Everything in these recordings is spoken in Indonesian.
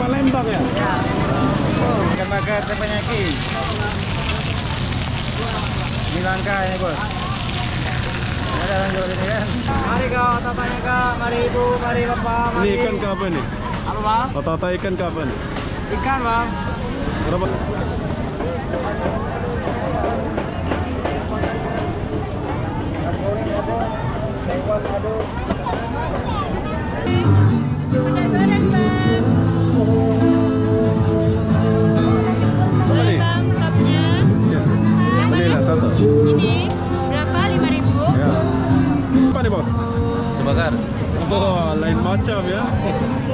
Palembang ya? Ikan bakar teppanyaki. Ini langka ini bos. Ada orang jual ini kan? Mari kau tatanya kak, mari ibu, mari bapak, mari. Ini ikan ke apa nih? Apa bang? Tata ikan ke apa nih? Ikan bang. Berapa? Berapa nih? Belilah satu. Ini berapa? 5.000? Ya. Apa nih bos? Sebakar. Oh, lain macam ya.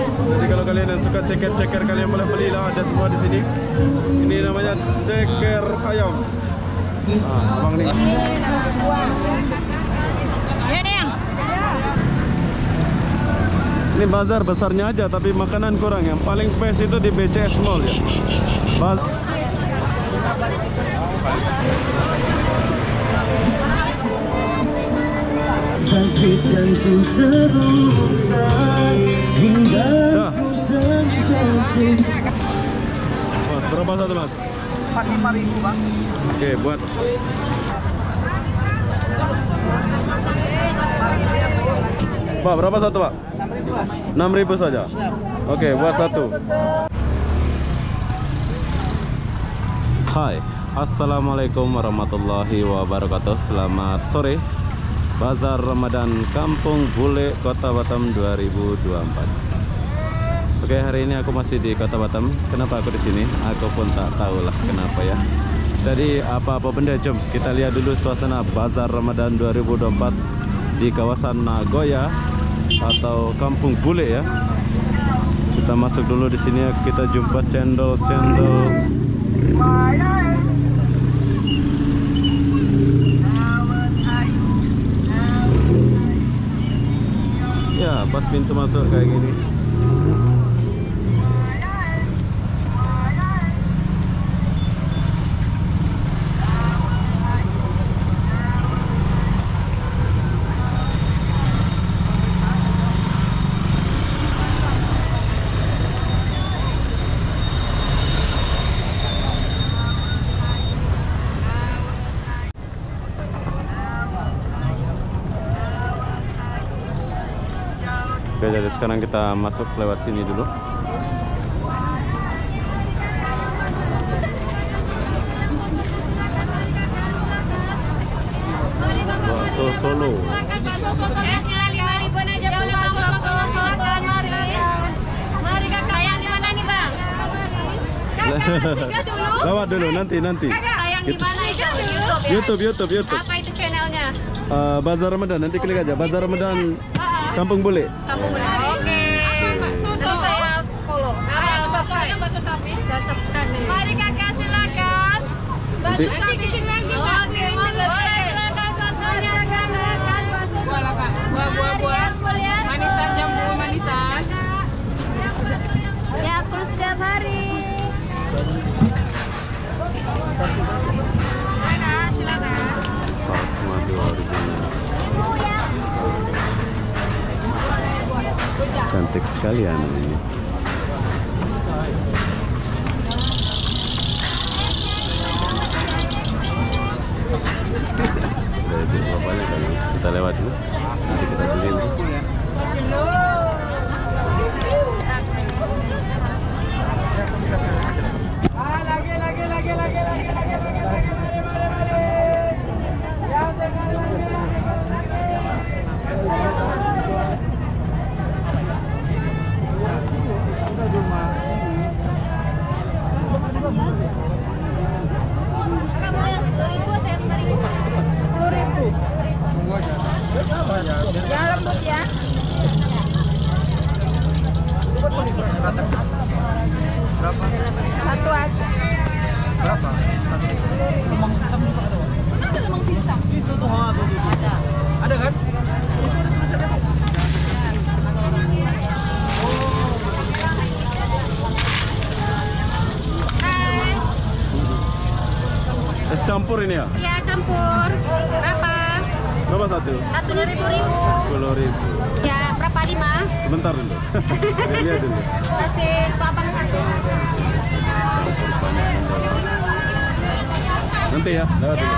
Jadi kalau kalian yang suka ceker-ceker, kalian boleh belilah, ada semua di sini. Ini namanya ceker ayam. Abang nih. Ya, Deng. Ini bazar besarnya aja, tapi makanan kurang. Yang paling best itu di BCS Mall ya. Sakit dan ku terluka hingga terjatuh. Mas, berapa satu mas? 45.000 bang. Oke, buat. Pak, berapa satu pak? 6.000 saja. Oke, buat satu. Hai, assalamualaikum warahmatullahi wabarakatuh. Selamat sore. Bazar Ramadan Kampung Bule Kota Batam 2024. Oke, hari ini aku masih di Kota Batam. Kenapa aku di sini? Aku pun tak tahulah kenapa ya. Jadi apa-apa benda, jom kita lihat dulu suasana Bazar Ramadan 2024 di kawasan Nagoya atau Kampung Bule ya. Kita masuk dulu di sini, kita jumpa cendol-cendol. Ya, pas pintu masuk kayak gini. Oke, jadi sekarang kita masuk lewat sini dulu. Bakso Solo. Bakso soto sila 5.000 aja boleh bakso soto silakan mari. Mari kakak, yang di mana nih bang? Kakak dulu. Lewat dulu nanti. Sayang di mana ya? YouTube. Apa itu channelnya? Bazar Ramadan, nanti klik aja Bazar Ramadan Kampung Bule. Kampung Bule. Oke. Bakso saya follow. Bakso sapi. Udah subscribe nih. Mari kakak silakan. Nanti Bikin lagi bang. Oke, boleh silakan sotonya kakak silakan bakso. Buah-buah manisan, jambu manisan. Ya, aku setiap hari. Silakan. saus madu original. Cantik sekali anak ini. Dari bapaknya kan, kita lewat dulu. Nanti kita beli dulu. Satu aja. Berapa? Lemang pisang juga ada. Mana ada lemang pisang? Itu tuh, ada. Ada kan? Hai. Es campur ini ya? Iya, campur. Berapa? Berapa satu? Satunya 10.000. 10.000. Ya, berapa 5? Sebentar dulu. Lihat dulu. Kasih tuh abang satu. Nanti ya, lewat dulu.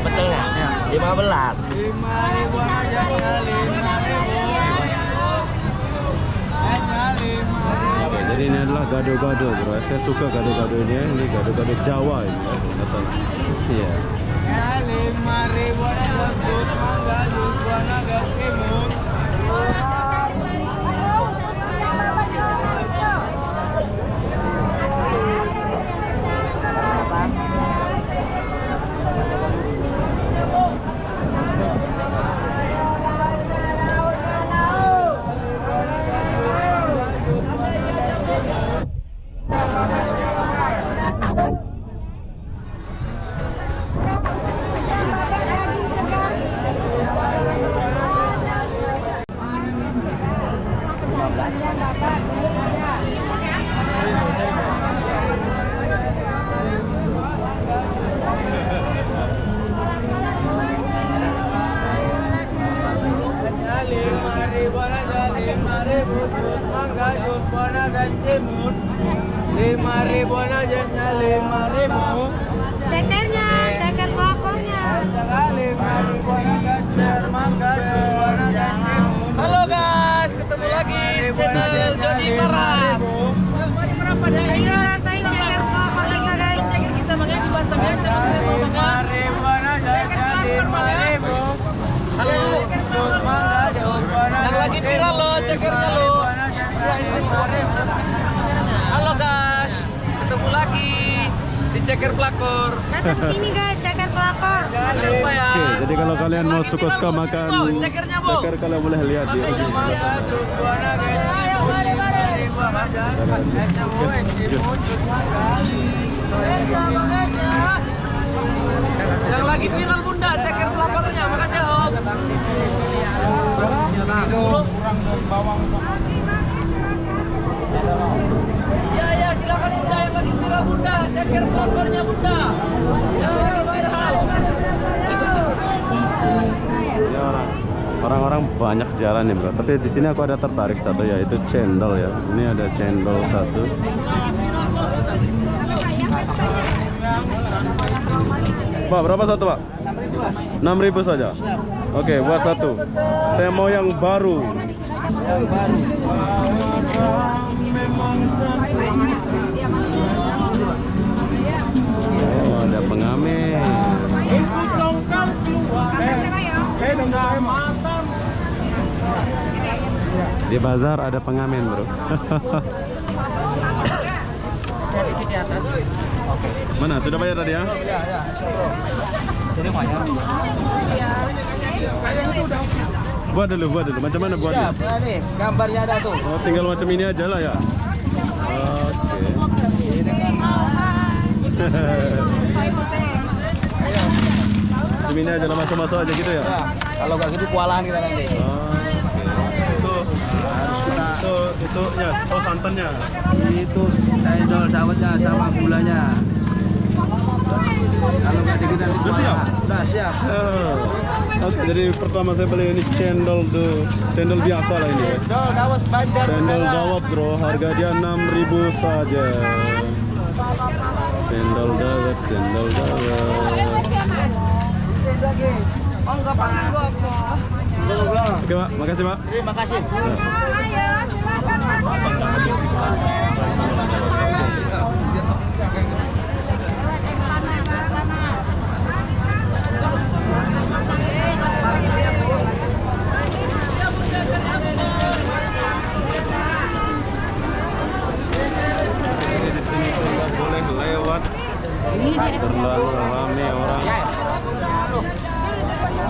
Betul ya? 15. Oke, jadi ini adalah gado-gado, bro. Saya suka gado-gado ini. Ini gado-gado Jawa ini, ya, kalau nggak salah. Iya. Cekernya, ceker pokoknya. Halo guys, ketemu lagi di channel Jody Marah. Ayo rasain ceker pokoknya guys. Ceker kita makanya di Batam ya, jangan lupa banget. Halo, yang lagi viral loh cekernya loh. Halo guys, ketemu lagi di ceker pelakor. Datang sini guys, ceker pelakor. Jangan lupa ya. Oke, jadi kalau kalian mau suka-suka makan cekernya, Bu. ceker, kalian boleh lihat di Makanya mau. Yang lagi viral bunda, ceker pelakornya, makasih om. Ya silakan bunda, yang lagi viral bunda, ceker pelakornya bunda. Yang lagi viral. Ya, orang-orang banyak jalan nih, bro. Tapi di sini aku ada tertarik satu, yaitu cendol ya. Ini ada cendol satu. Pak, berapa satu, Pak? 6.000 saja. Oke, buat satu. Saya mau yang baru. Oh, ada pengamen. Di bazar ada pengamen, bro. Mana? Sudah bayar tadi ya? Jadi bayar. Buat dulu. Macam mana buatnya? Siap, nih gambarnya ada tuh. Oh, tinggal macam ini aja lah ya. Oke. Ini kan Macam ini aja lah, masuk-masuk aja gitu ya. ya, kalau nggak gitu kualahan kita nanti. Itu ya, oh santannya. Itu cendol dawetnya sama gulanya. Kalau nggak dikit nanti Udah siap? Udah siap. Oke, jadi pertama saya beli ini cendol tuh, cendol biasa lah ini ya. Cendol dawet Banjar. Cendol dawet, bro, harga dia 6.000 saja. Cendol dawet. Oh enggak pak. Oke, Pak, makasih, Pak. Terima kasih.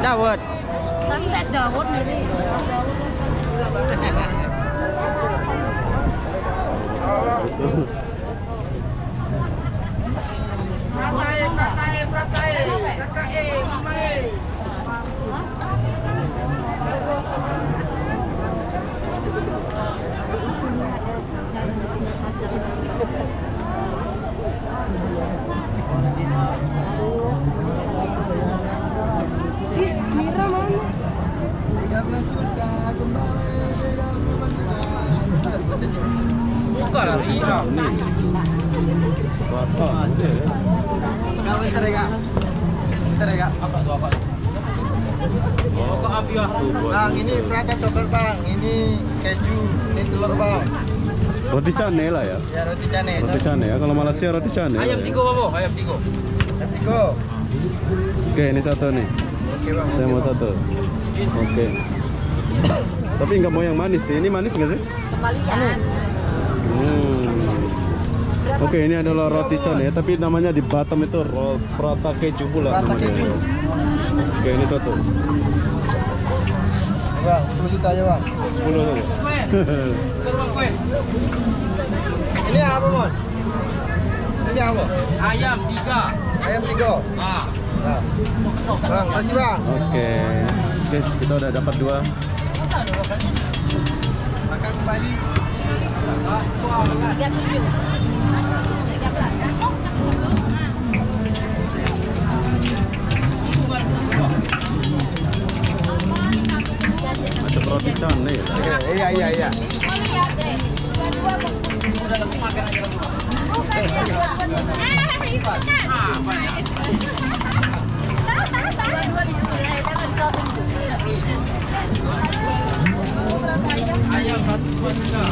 Dawet. Tapi tes Dawud ini. Mira mana? Buka lah, Rira. Bang, ini prata coklat bang, ini keju, ini telur bang. Roti cane lah ya. Ya roti cane. Roti cane ya. Kalau Malaysia roti cane. Ayam tigo babo, ayam tigo. Ayam tigo. Oke, ini satu nih. Oke bang. Saya mau satu. Oke. Tapi nggak mau yang manis sih. Ini manis nggak sih? Manis. Oke, ini adalah roti cane, tapi namanya di Batam itu prata keju pula. Prata namanya. keju. Oke, ini satu. Bang, 10 juta aja bang. 10 saja. Ini apa mon? Ini apa? Ayam 3. Ayam tigo. Ah. Nah. Bang, kasih bang. Oke, kita udah dapat 2. Makan kembali. Macam roti cane ya. Iya. Ayam 100 juga.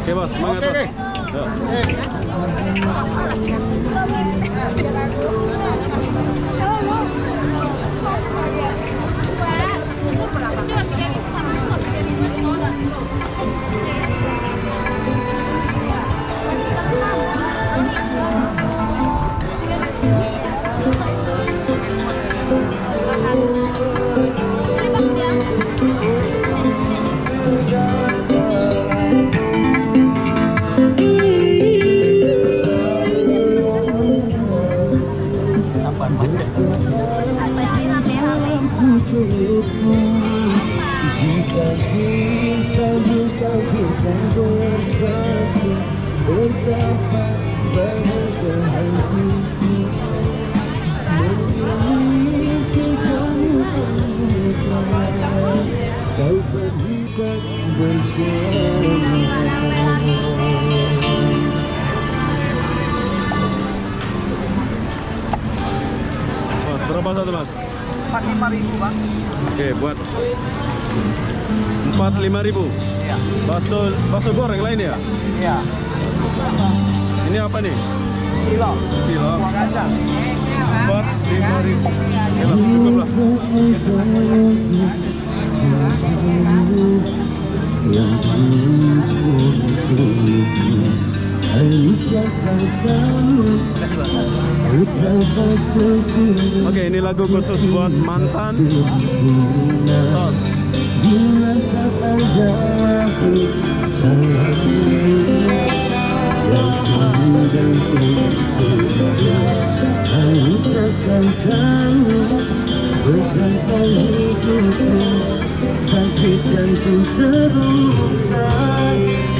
Oke bos, semangat bos. Yuk. Jika kita bukan kita bersatu, betapa bahagia hatiku memiliki kamu bersama. Kau berikan bersama. Mas, berapa satu mas? 45.000 bang. Oke, buat 45.000. Iya. Bakso goreng lain ya? Iya. Ini apa nih? Cilok. Cilok. Buah kacang. 45.000. Oke lah, cukup lah. Yang tulus untukku, harusnya kau tahu betapa sempurna. Oke, ini lagu khusus buat mantan. Sos. Bila tak ada aku sayang, yang dulu dan untukku, harusnya kau tahu betapa hidupku sakit dan ku terluka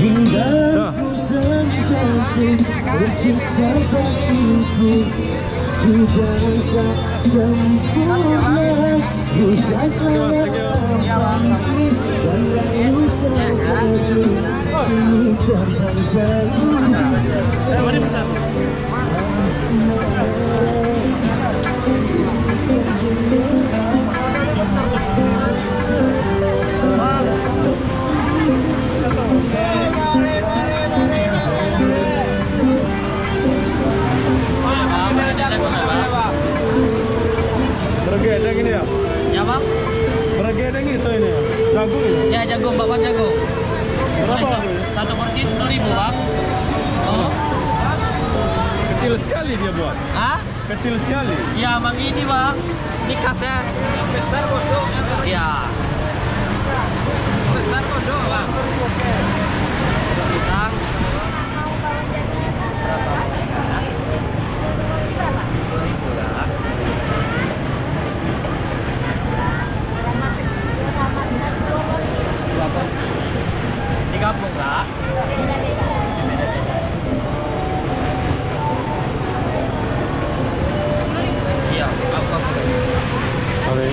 hingga ku terjatuh bersiksa bagiku. Sudah tak sempurna, rusaklah hati dan lalu terjadi luka Bergedeng ini ya? Ya bang? Bergedeng itu ini ya? Jagung ini? Ya jagung, bapak jagung. Berapa? Satu porsi 10.000 bang. Oh sekali dia buat. Hah? Kecil sekali. Ya, emang ini bang. Ini kasnya. Yang besar kodok. Iya. Besar kodok bang. Kodok pisang. Berapa? 2.000 lah. Di kampung kak? Iya, apa? Sorry.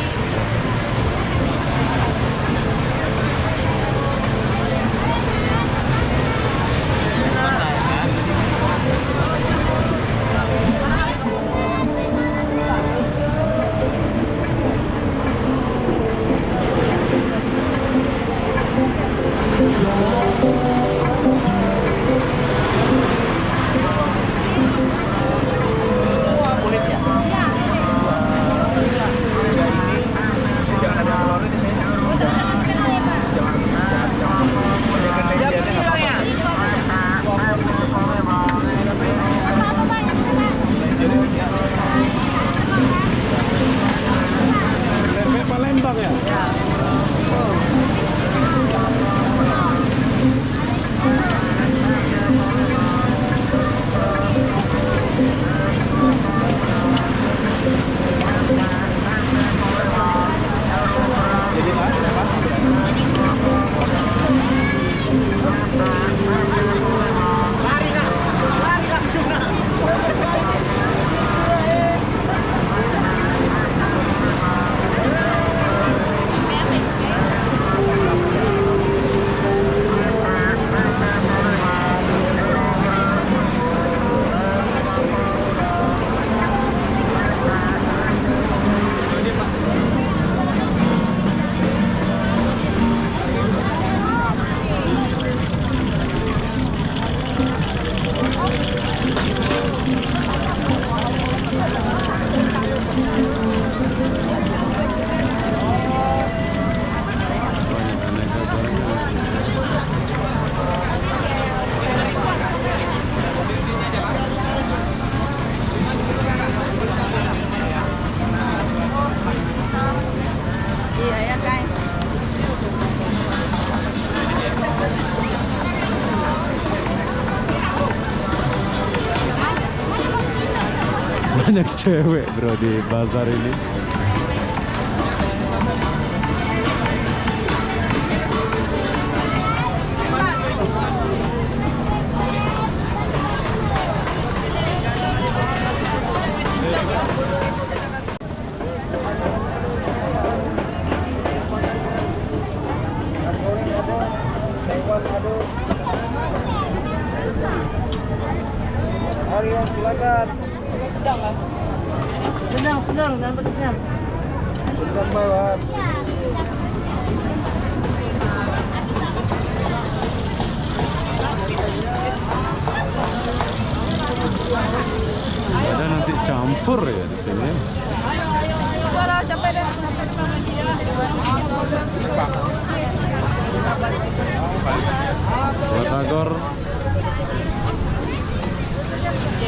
Tempe Palembang ya? Jadi banyak aneka gorengan. Iya ya kan. Banyak cewek bro di bazar ini. Mari Om, silakan. Sedang, dan pedasnya. Silakan bawaan. Ada nasi campur ya di sini. Suara capek deh. Batagor,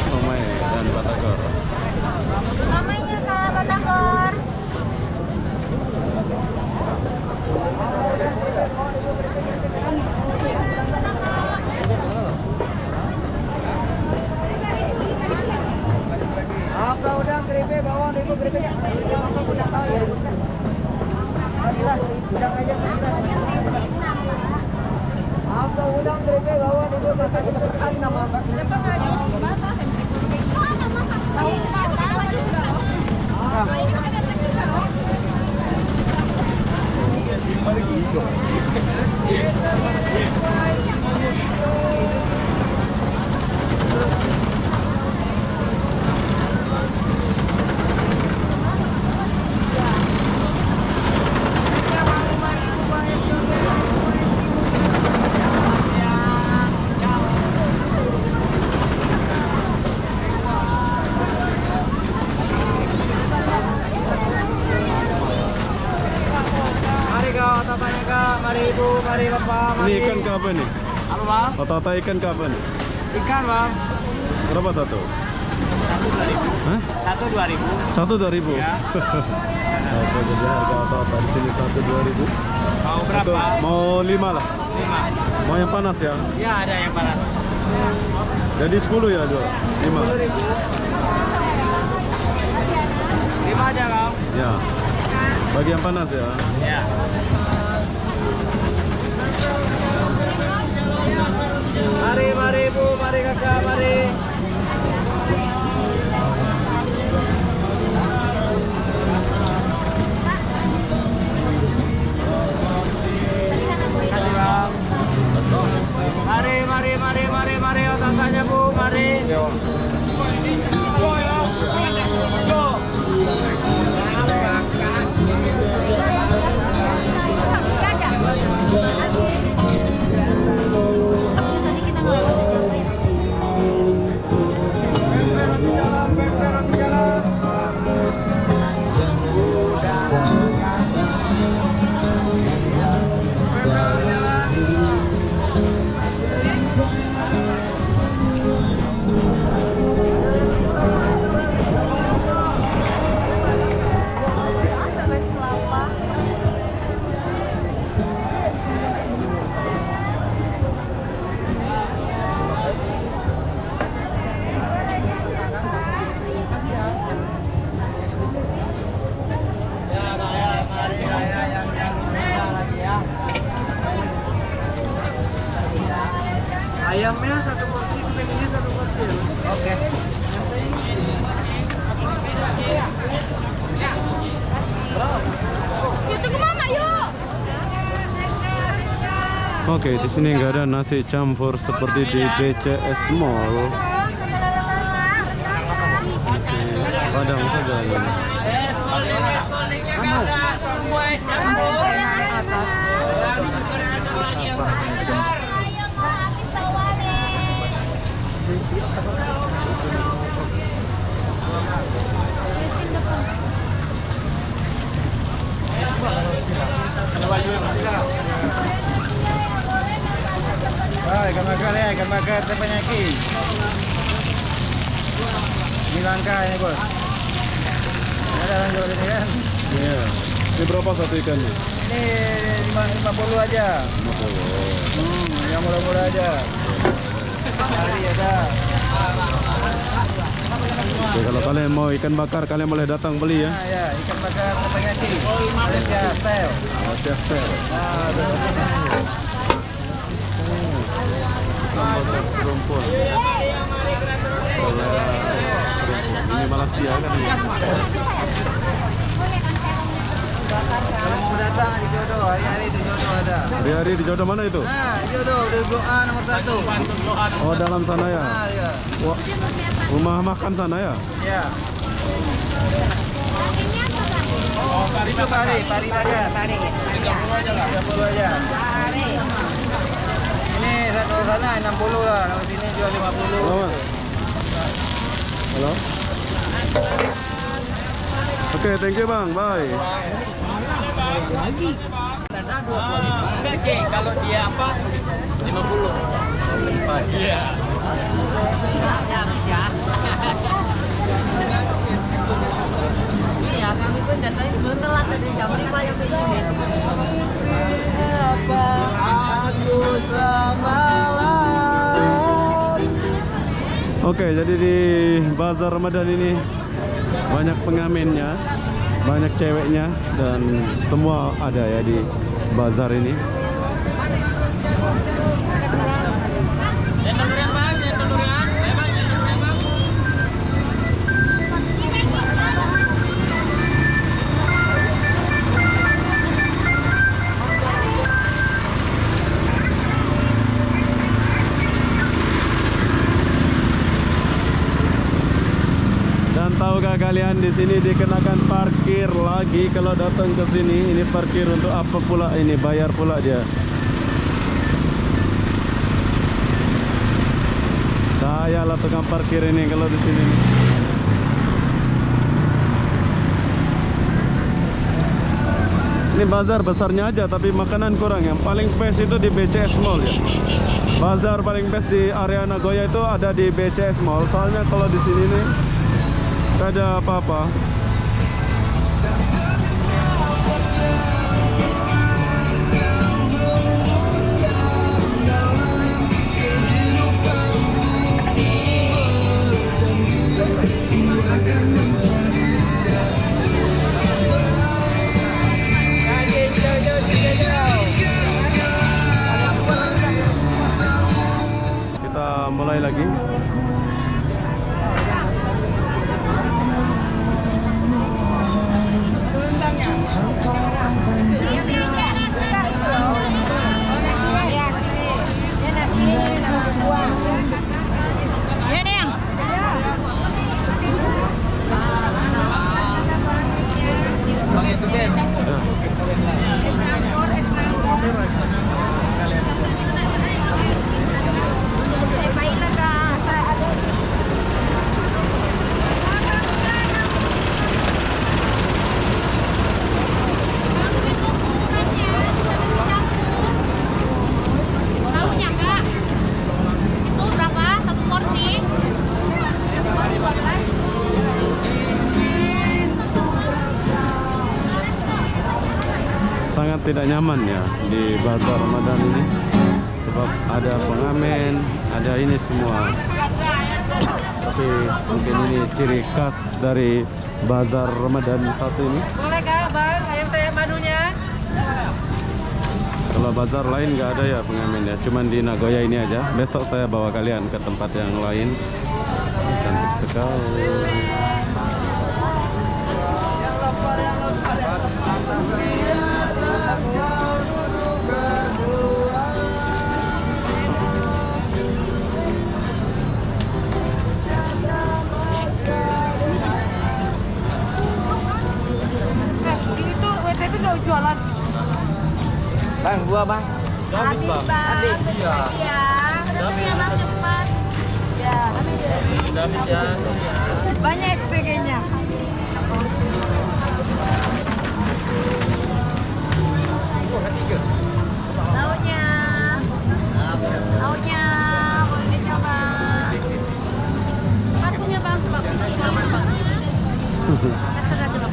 somai dan batagor. Namanya Kak Batagor. Apa udang keripik bawang ibu keripik. Apa udang tahu ya? Inilah udang aja. Apa udang keripik bawang ibu keripik nama. Tanya Kak, mari Ibu, mari Bapak, Ini mari. ikan ke apa nih? Apa Bang? Rata-rata ikan ke apa nih? Ikan Bang. Berapa satu? Hah? 1 2.000. 1 2.000. Ya. Oke, jadi harga apa-apa di sini 1 2.000. Mau berapa? Mau 5 lah. 5. Mau yang panas ya? Ya, ada yang panas. Jadi 10 ya jual? 5. 5 aja, Kang. Ya. Bagi yang panas ya. Ya. Mari Bu, mari Kakak, mari. Kasih, Bang. Mari, otak-otaknya Bu, mari. Ayamnya 1 porsi, pengennya 1 porsi. Oke. Yuk tunggu mama yuk. Oke, di sini nggak ada nasi campur seperti di BCS Mall. Padang saja ini. Ikan bakar ya, ikan bakar teppanyaki. Ini langka ini bos. Ada orang jual ini kan? Iya. Ini berapa satu ikannya? Ini 50 aja. 50. Yang murah-murah aja. Hari ada. Oke, kalau kalian mau ikan bakar, kalian boleh datang beli ya. Nah ya, ikan bakar teppanyaki. Malaysia style. Malaysia style. Nah, ada sini. Sambal serumpun. Ini Malaysia kan ini. Kalau mau datang di Jodoh, hari-hari di Jodoh ada. Hari-hari di Jodoh mana itu? Nah, Jodoh di Blok A nomor 1. Oh, dalam sana ya. Nah, ya. Wah, rumah makan sana ya. Ya. Itu pari aja, tari. 30 aja. Ini satu sana 60 lah, kalau sini jual 50. Halo, Mas. Halo. Oke, thank you Bang. Bye. Enggak cek, kalau dia apa 50. Iya. Iya, kami pun datangnya sebelum telat dari jam 5 yang ke sini. Apa aku semalam. Oke, jadi di Bazar Ramadan ini banyak pengamennya, banyak ceweknya, dan semua ada ya di bazar ini. Dan tahukah kalian di sini dikenakan parkir lagi kalau datang ke sini? Ini parkir untuk apa pula ini? Bayar pula dia. Saya lah tukang parkir ini kalau di sini. Ini bazar besarnya aja tapi makanan kurang. Yang paling best itu di BCS Mall ya. Bazar paling best di area Nagoya itu ada di BCS Mall. Soalnya kalau di sini nih Gak ada apa-apa. Kita mulai lagi. Tahunya Kak, itu berapa? Satu porsi? Sangat tidak nyaman ya di bazar Ramadan ini, sebab ada pengamen, ada ini semua. Tapi mungkin ini ciri khas dari bazar Ramadan satu ini. Boleh Kak, Bang? Ayam saya madunya. Kalau bazar lain nggak ada ya pengamen ya, cuman di Nagoya ini aja. Besok saya bawa kalian ke tempat yang lain. Cantik sekali. Ini tuh WTP nggak jualan. Bang, buah bang. Habis Bang. Habis. Iya. Iya. Habis ya Bang, cepat. Ya, habis. Udah habis ya, Sonia. Banyak SPG-nya. Lauknya. Lauknya. Boleh dicoba. Parfumnya Bang, coba isi sama Bang. Terserah dulu.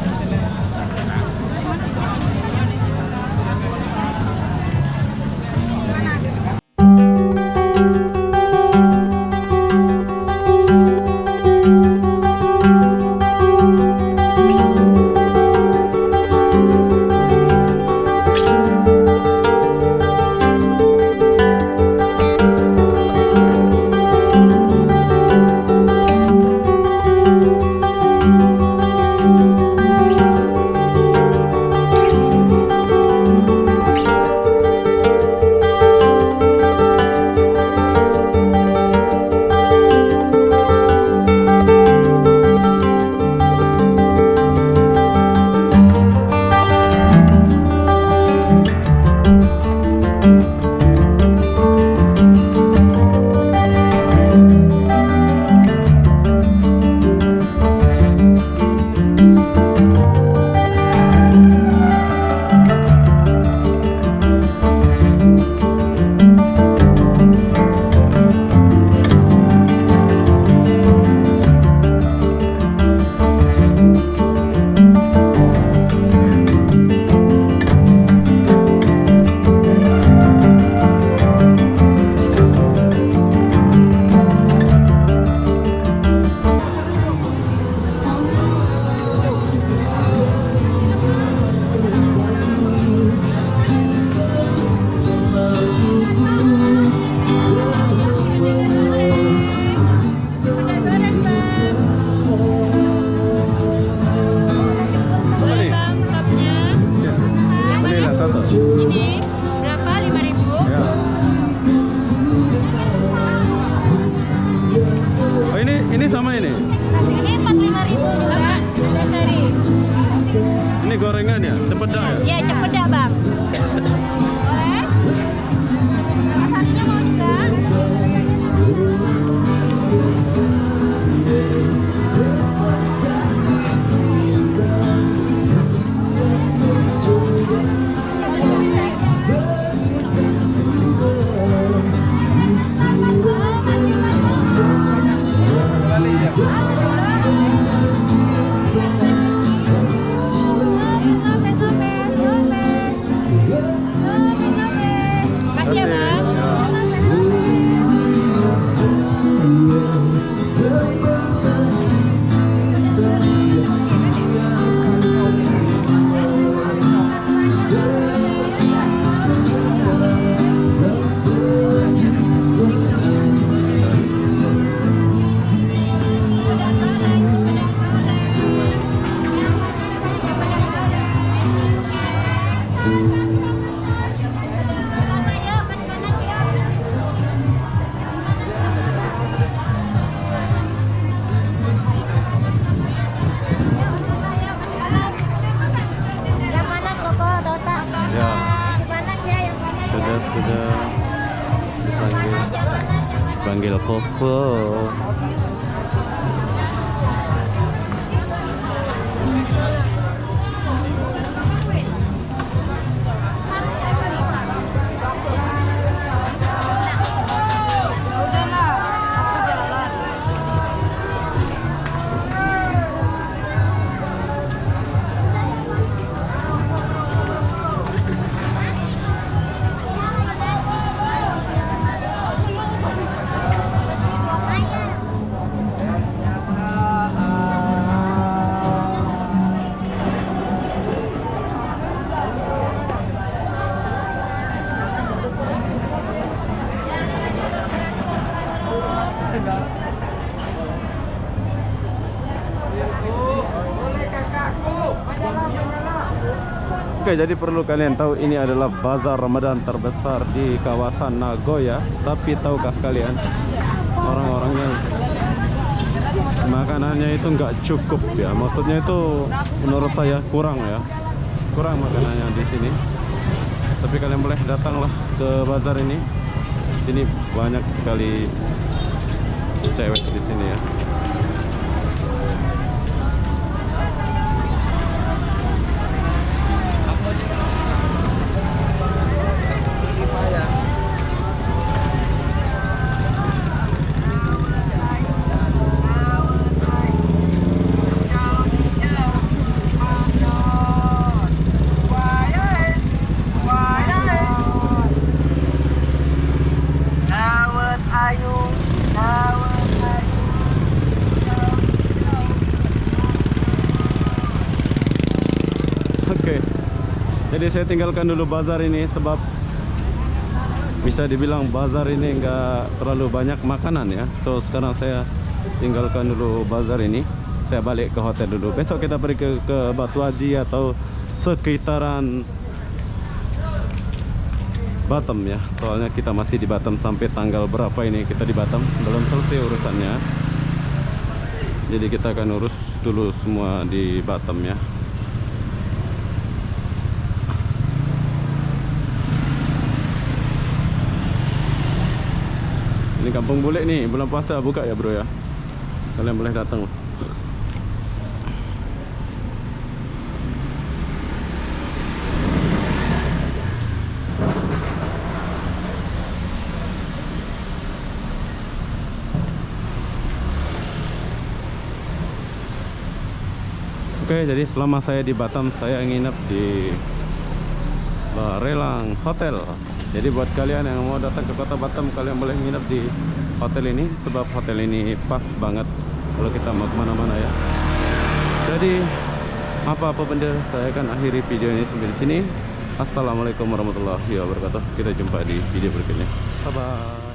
Ini sama ini? Ini 45.000 juga. Dari. Ini gorengan ya? Cempedak ya? Iya, cempedak, Bang. Boleh? Satunya mau juga? dipanggil Koko. Oke, jadi perlu kalian tahu ini adalah bazar Ramadan terbesar di kawasan Nagoya. Tapi tahukah kalian, orang-orangnya makanannya itu nggak cukup ya. Maksudnya itu menurut saya kurang ya, kurang makanannya di sini. Tapi kalian boleh datanglah ke bazar ini. Sini banyak sekali cewek di sini ya. Oke, jadi saya tinggalkan dulu bazar ini sebab bisa dibilang bazar ini nggak terlalu banyak makanan ya. So sekarang saya tinggalkan dulu bazar ini, saya balik ke hotel dulu. Besok kita pergi ke Batu Haji atau sekitaran Batam ya. Soalnya kita masih di Batam sampai tanggal berapa ini kita di Batam, belum selesai urusannya. Jadi kita akan urus dulu semua di Batam ya. Ini Kampung Bule nih, bulan puasa buka ya bro ya. Kalian boleh datang. Oke, jadi selama saya di Batam, saya nginep di Barelang Hotel. Jadi buat kalian yang mau datang ke kota Batam, kalian boleh nginep di hotel ini, sebab hotel ini pas banget kalau kita mau kemana-mana ya. Jadi apa-apa benda, saya akan akhiri video ini sampai di sini. Assalamualaikum warahmatullahi wabarakatuh. Kita jumpa di video berikutnya. Bye bye.